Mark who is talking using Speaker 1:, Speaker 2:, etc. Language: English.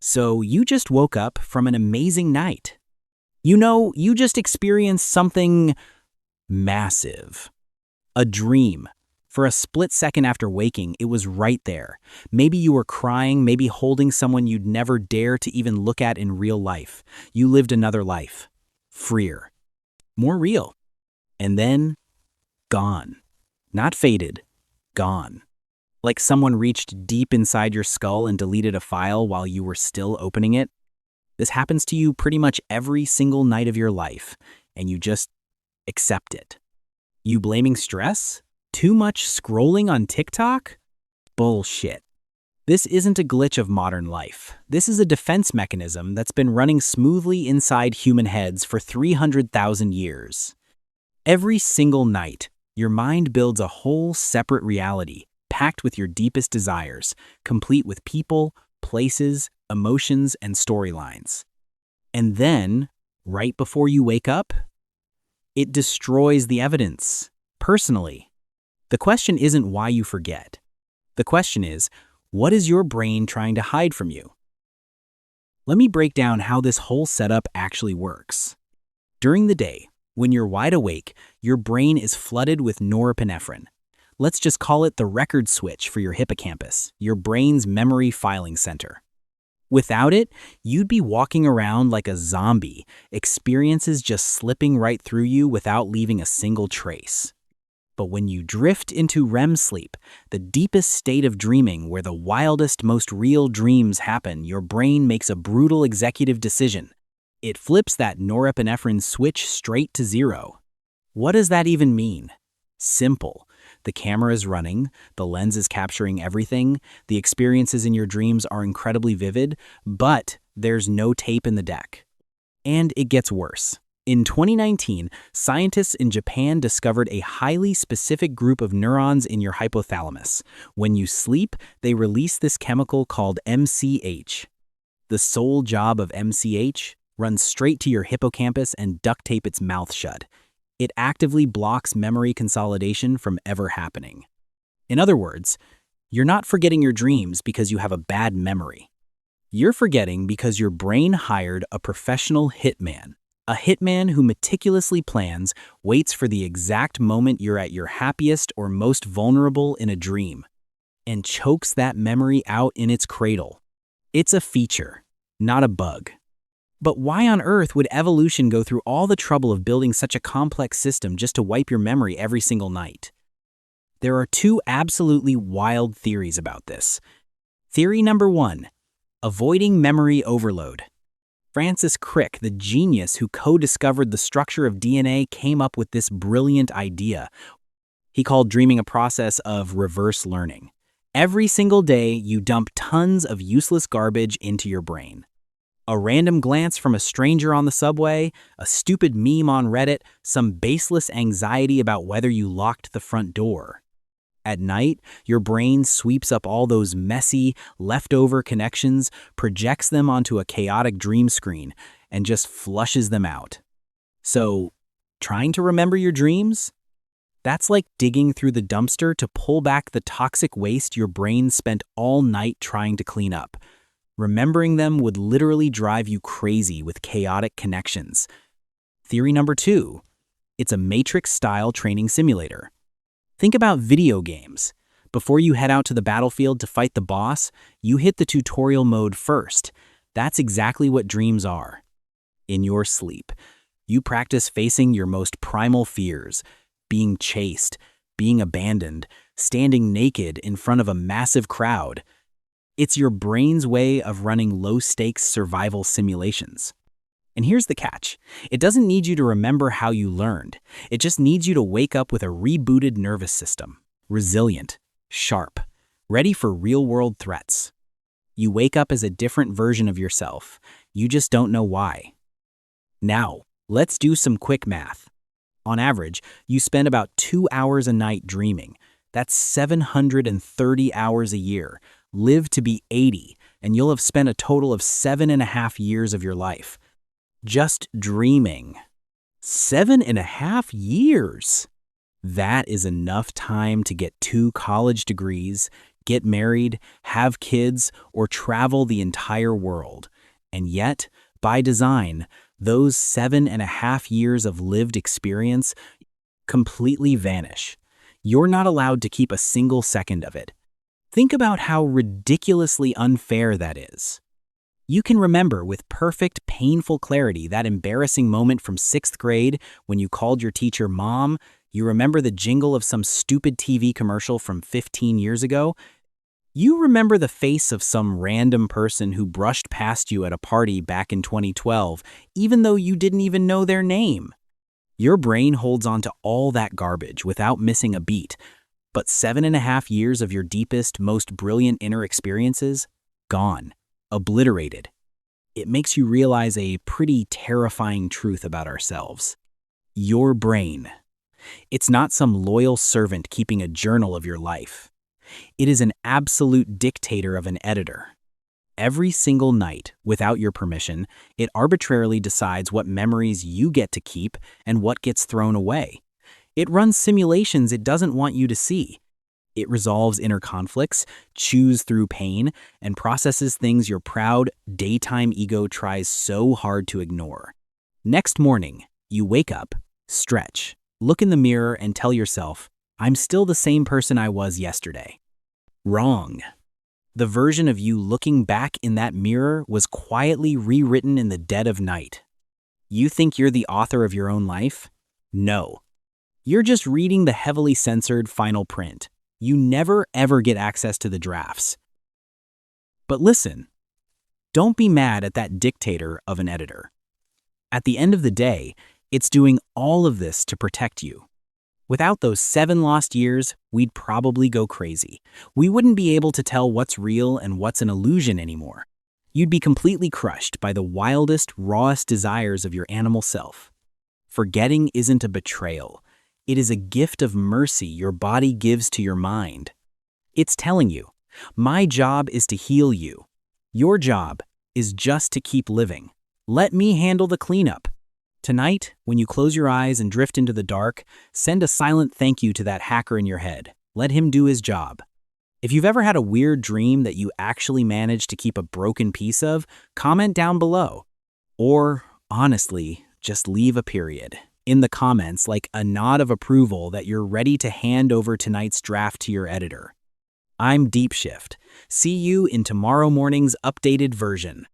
Speaker 1: So you just woke up from an amazing night. You just experienced something massive. A dream. For a split second after waking, it was right there. Maybe you were crying, maybe holding someone you'd never dare to even look at in real life. You lived another life. Freer. More real. And then, gone. Not faded. Gone. Like someone reached deep inside your skull and deleted a file while you were still opening it. This happens to you pretty much every single night of your life, and you just accept it. You blaming stress? Too much scrolling on TikTok? Bullshit. This isn't a glitch of modern life. This is a defense mechanism that's been running smoothly inside human heads for 300,000 years. Every single night, your mind builds a whole separate reality, packed with your deepest desires, complete with people, places, emotions, and storylines. And then, right before you wake up, it destroys the evidence, personally. The question isn't why you forget. The question is, what is your brain trying to hide from you? Let me break down how this whole setup actually works. During the day, when you're wide awake, your brain is flooded with norepinephrine. Let's just call it the record switch for your hippocampus, your brain's memory filing center. Without it, you'd be walking around like a zombie, experiences just slipping right through you without leaving a single trace. But when you drift into REM sleep, the deepest state of dreaming where the wildest, most real dreams happen, your brain makes a brutal executive decision. It flips that norepinephrine switch straight to zero. What does that even mean? Simple. The camera is running, the lens is capturing everything, the experiences in your dreams are incredibly vivid, but there's no tape in the deck. And it gets worse. In 2019, scientists in Japan discovered a highly specific group of neurons in your hypothalamus. When you sleep, they release this chemical called MCH. The sole job of MCH? Run straight to your hippocampus and duct tape its mouth shut. It actively blocks memory consolidation from ever happening. In other words, you're not forgetting your dreams because you have a bad memory. You're forgetting because your brain hired a professional hitman. A hitman who meticulously plans, waits for the exact moment you're at your happiest or most vulnerable in a dream, and chokes that memory out in its cradle. It's a feature, not a bug. But why on earth would evolution go through all the trouble of building such a complex system just to wipe your memory every single night? There are two absolutely wild theories about this. Theory number 1, avoiding memory overload. Francis Crick, the genius who co-discovered the structure of DNA, came up with this brilliant idea. He called dreaming a process of reverse learning. Every single day, you dump tons of useless garbage into your brain. A random glance from a stranger on the subway, a stupid meme on Reddit, some baseless anxiety about whether you locked the front door. At night, your brain sweeps up all those messy, leftover connections, projects them onto a chaotic dream screen, and just flushes them out. So, trying to remember your dreams? That's like digging through the dumpster to pull back the toxic waste your brain spent all night trying to clean up. Remembering them would literally drive you crazy with chaotic connections. Theory number 2, it's a Matrix-style training simulator. Think about video games. Before you head out to the battlefield to fight the boss, you hit the tutorial mode first. That's exactly what dreams are. In your sleep, you practice facing your most primal fears, being chased, being abandoned, standing naked in front of a massive crowd. It's your brain's way of running low-stakes survival simulations. And here's the catch. It doesn't need you to remember how you learned. It just needs you to wake up with a rebooted nervous system, resilient, sharp, ready for real-world threats. You wake up as a different version of yourself. You just don't know why. Now, let's do some quick math. On average, you spend about 2 hours a night dreaming. That's 730 hours a year. Live to be 80, and you'll have spent a total of 7.5 years of your life. Just dreaming. 7.5 years. That is enough time to get 2 college degrees, get married, have kids, or travel the entire world. And yet, by design, those 7.5 years of lived experience completely vanish. You're not allowed to keep a single second of it. Think about how ridiculously unfair that is. You can remember with perfect, painful clarity that embarrassing moment from 6th grade when you called your teacher mom. You remember the jingle of some stupid TV commercial from 15 years ago. You remember the face of some random person who brushed past you at a party back in 2012, even though you didn't even know their name. Your brain holds on to all that garbage without missing a beat, but 7.5 years of your deepest, most brilliant inner experiences? Gone. Obliterated. It makes you realize a pretty terrifying truth about ourselves. Your brain. It's not some loyal servant keeping a journal of your life. It is an absolute dictator of an editor. Every single night, without your permission, it arbitrarily decides what memories you get to keep and what gets thrown away. It runs simulations it doesn't want you to see. It resolves inner conflicts, chews through pain, and processes things your proud, daytime ego tries so hard to ignore. Next morning, you wake up, stretch, look in the mirror and tell yourself, I'm still the same person I was yesterday. Wrong. The version of you looking back in that mirror was quietly rewritten in the dead of night. You think you're the author of your own life? No. You're just reading the heavily censored final print. You never ever get access to the drafts. But listen, don't be mad at that dictator of an editor. At the end of the day, it's doing all of this to protect you. Without those 7 lost years, we'd probably go crazy. We wouldn't be able to tell what's real and what's an illusion anymore. You'd be completely crushed by the wildest, rawest desires of your animal self. Forgetting isn't a betrayal. It is a gift of mercy your body gives to your mind. It's telling you, my job is to heal you. Your job is just to keep living. Let me handle the cleanup. Tonight, when you close your eyes and drift into the dark, send a silent thank you to that hacker in your head. Let him do his job. If you've ever had a weird dream that you actually managed to keep a broken piece of, comment down below. Or, honestly, just leave a period in the comments like a nod of approval that you're ready to hand over tonight's draft to your editor. I'm Deep Shift. See you in tomorrow morning's updated version.